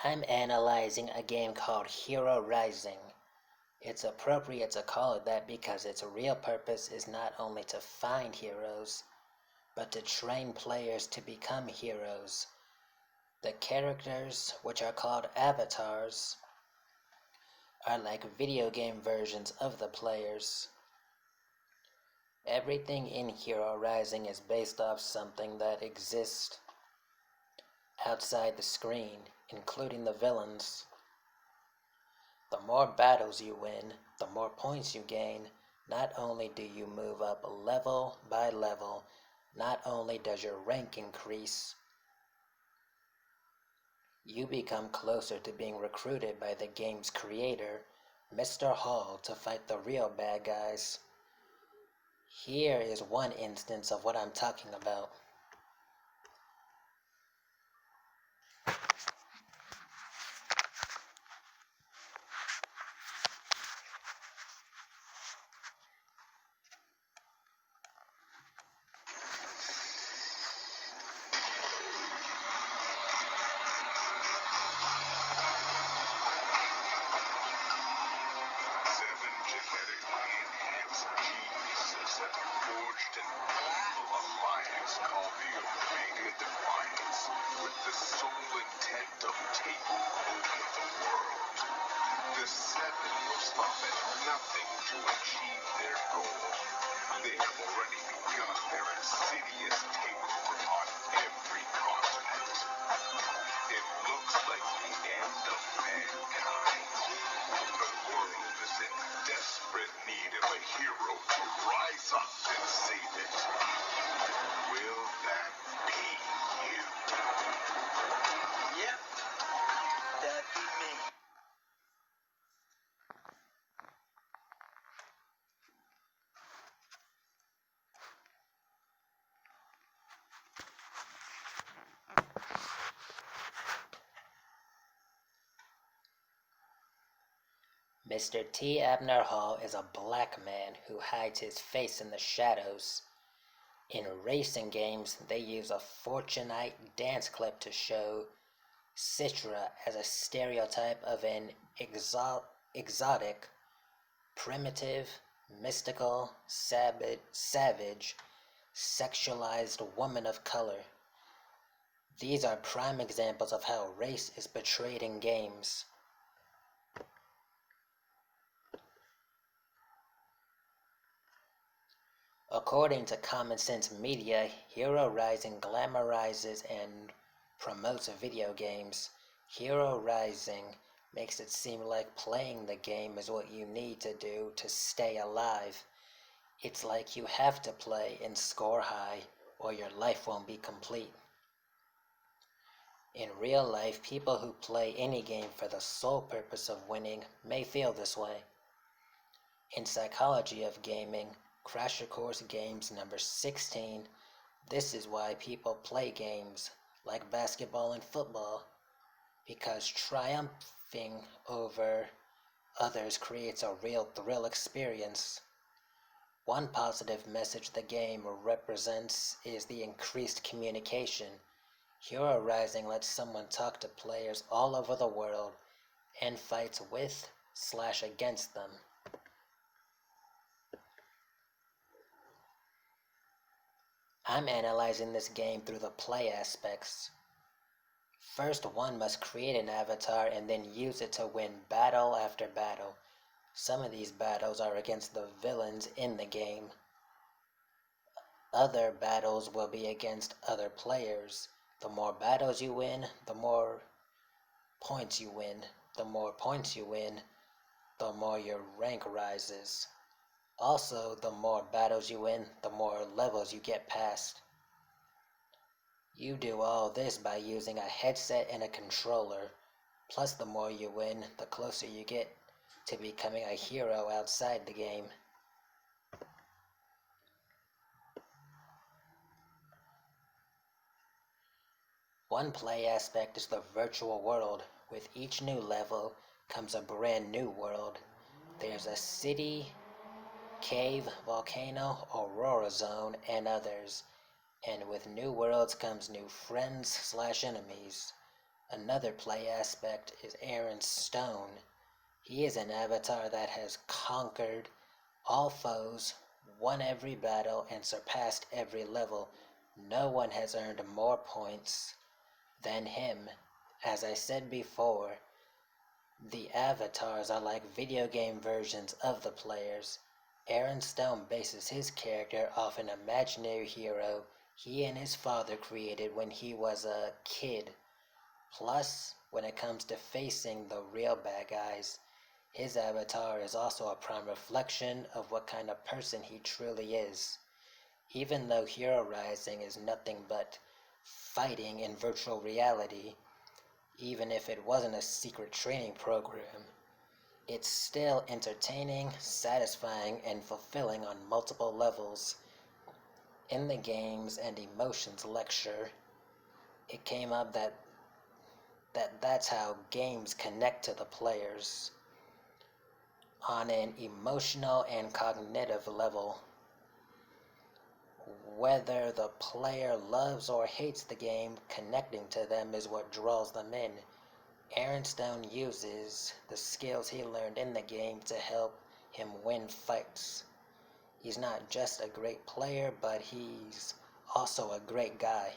I'm analyzing a game called Hero Rising. It's appropriate to call it that because its real purpose is not only to find heroes, but to train players to become heroes. The characters, which are called avatars, are like video game versions of the players. Everything in Hero Rising is based off something that exists outside the screen, including the villains. The more battles you win, the more points you gain. Not only do you move up level by level, not only does your rank increase, you become closer to being recruited by the game's creator, Mr. Hall, to fight the real bad guys. Here is one instance of what I'm talking about. Mr. T. Abner Hall is a black man who hides his face in the shadows. In racing games, they use a Fortunite dance clip to show Citra as a stereotype of an exotic, primitive, mystical, savage, sexualized woman of color. These are prime examples of how race is portrayed in games. According to Common Sense Media, Hero Rising glamorizes and promotes video games. Hero Rising makes it seem like playing the game is what you need to do to stay alive. It's like you have to play and score high, or your life won't be complete. In real life, people who play any game for the sole purpose of winning may feel this way. In Psychology of Gaming, Crasher Course Games number 16, this is why people play games like basketball and football, because triumphing over others creates a real thrill experience. One positive message the game represents is the increased communication. Hero Rising lets someone talk to players all over the world and fights with/against them. I'm analyzing this game through the play aspects. First, one must create an avatar and then use it to win battle after battle. Some of these battles are against the villains in the game. Other battles will be against other players. The more battles you win, the more points you win. The more points you win, the more your rank rises. Also, the more battles you win, the more levels you get past. You do all this by using a headset and a controller. Plus, the more you win, the closer you get to becoming a hero outside the game. One play aspect is the virtual world. With each new level comes a brand new world. There's a city, cave, volcano, aurora zone, and others. And with new worlds comes new friends/enemies. Another play aspect is Aaron Stone. He is an avatar that has conquered all foes, won every battle, and surpassed every level. No one has earned more points than him. As I said before, the avatars are like video game versions of the players. Aaron Stone bases his character off an imaginary hero he and his father created when he was a kid. Plus, when it comes to facing the real bad guys, his avatar is also a prime reflection of what kind of person he truly is. Even though Hero Rising is nothing but fighting in virtual reality, even if it wasn't a secret training program, it's still entertaining, satisfying, and fulfilling on multiple levels. In the Games and Emotions lecture, it came up that's how games connect to the players on an emotional and cognitive level. Whether the player loves or hates the game, connecting to them is what draws them in. Aaron Stone uses the skills he learned in the game to help him win fights. He's not just a great player, but he's also a great guy.